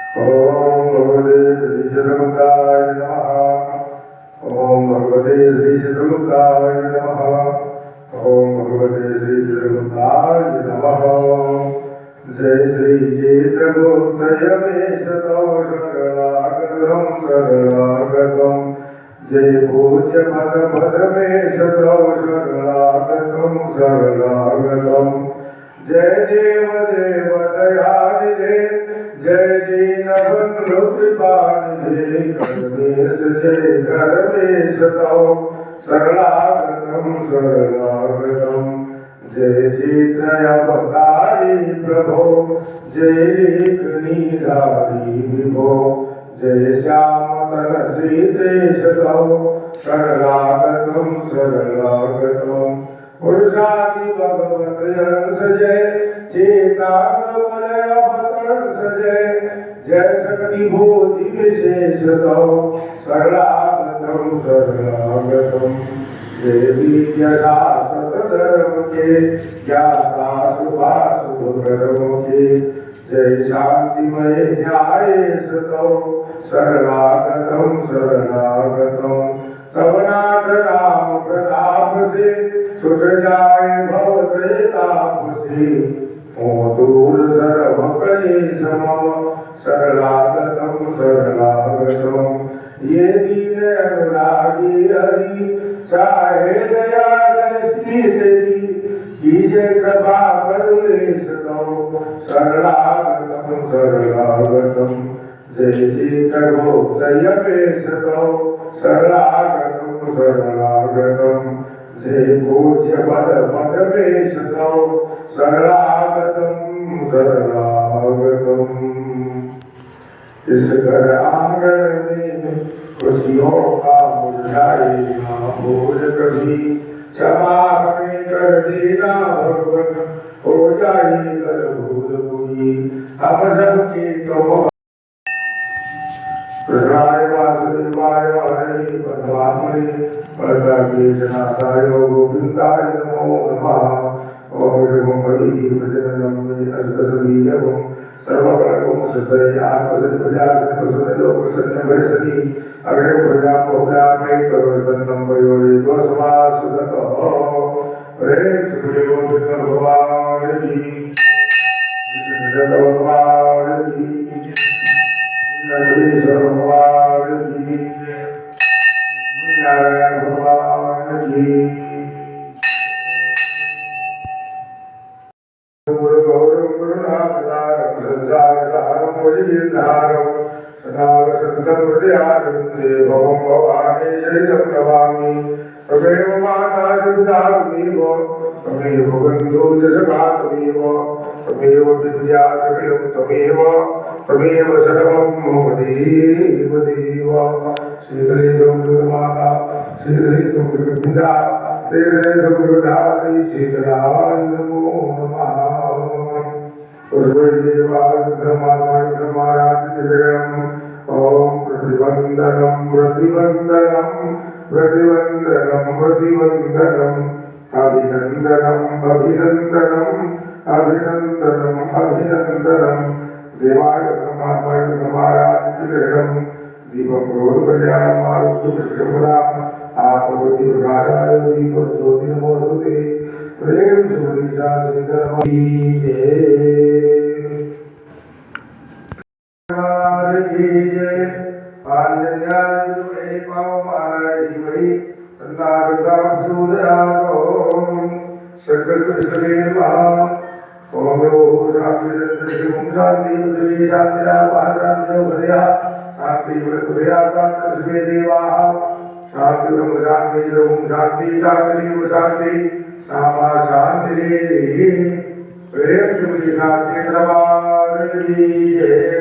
ओम भगवते श्री चतुर्मुखाय नमः। ओम भगवते श्री चतुर्मुखाय नमः। ओम भगवते श्री चतुर्मुखाय नमः। जय श्री चेतगोप्तयमेश तव शरणागतं शरणागतं। जय पूज्य पदमेश तव शरणागतं शरणागतं। जय देव देव दयानिधे जय दीनबंधु कृपानिधे करुणेश जय धर्मेश तव शरणागतं शरणागतं। जय चैत्रयावतारी प्रभो जय लेखनीधारी विभो। जय श्यामतन श्रीदेश तव शरणागतं शरणागतं। पुरुषादि भगवत अंश जय चेतावलय भतंस जय। जय शक्ति भूति विशेष तव शरणागतं शरणागतं। जय विद्या शाश्वत धर्म के ज्ञाता शुभाशुभ कर्म के। जय शांतिमय न्यायेश तव शरणागतं शरणागतं। तव नाथ नाम प्रताप से छुट जाए भव त्रेताप से। ओ दूर सर्व क्लेश मम शरणागतं शरणागतं। ये दीन अनुरागी हरि चाहे दया दृष्टि तेरी। कीजे कृपा करुणेश तव शरणागतं शरणागतं। जय चेतगोप्तयमेश तव शरणागतं शरणागतं। जय पूज्य पदमेश तव शरणागतं शरणागतं। इस घर आंगन में खुशियों का मुरझाएगा मोर कभी। क्षमा हमें कर देना भगवन हो जाए कर भूल हुई हम सबकी तो। कृष्णाय वासुदेवाय हरे परमात्मने परमकेशनाथाय गोविन्दाय नमो नमः। ओम नमो हरि भजनं मे अष्टसमीयं सर्वकलकं सदयात्मजन प्रजापति लोकसन्न वैसति। अग्रे प्रजा बहुला में करोस्तन्नं वयोरे दोषमासुदतो। प्रेम श्री गोविंद भगवान की कृष्ण भगवान की नरेश्वर भगवान की नारायण भगवान की। गौरव करुणावतारं संसारसारं भुजगेन्द्रहारं सदा वसन्तं हृदयारविन्दे भवं भवानी शरणं नमामि। त्वमेव माता पिता त्वमेव त्वमेव बन्धुः च सखा त्वमेव त्वमेव विद्या द्रविणं त्वमेव त्वमेव सर्वं मम देव देव। श्रीधरे दुर्गमाता श्रीधरे दुर्गपिता श्रीधरे दुर्गधात्री शीतलाय नमो नमः। देवाय ब्रह्माय ब्रह्माराधितम्। ओम प्रतिवंदनम प्रतिवंदनम प्रतिवंदनम प्रतिवंदनम। अभिनंदनम अभिनंदनम अभिनंदनम अभिनंदनम। देवाय ब्रह्माय ब्रह्माराधितम्। दीपं प्रोदकल्याणं आरोग्यं आपवति प्रकाशाय दीपं ज्योति नमोस्तुते। प्रेम सुमनीषा चैतन्यमयी जय। आंजनेयाय विद्महे पवमानाय धीमहि तन्नो प्रचोदयात्। सर्वश्रेष्ठे नमः। ओम नमो शांति शांति पृथ्वी शांति भदया शांति भदया शांति देवा शांति ब्रह्म शांति ब्रह्म शांति शांति शांति सामा शांति। प्रेम से शांति दरबार की जय।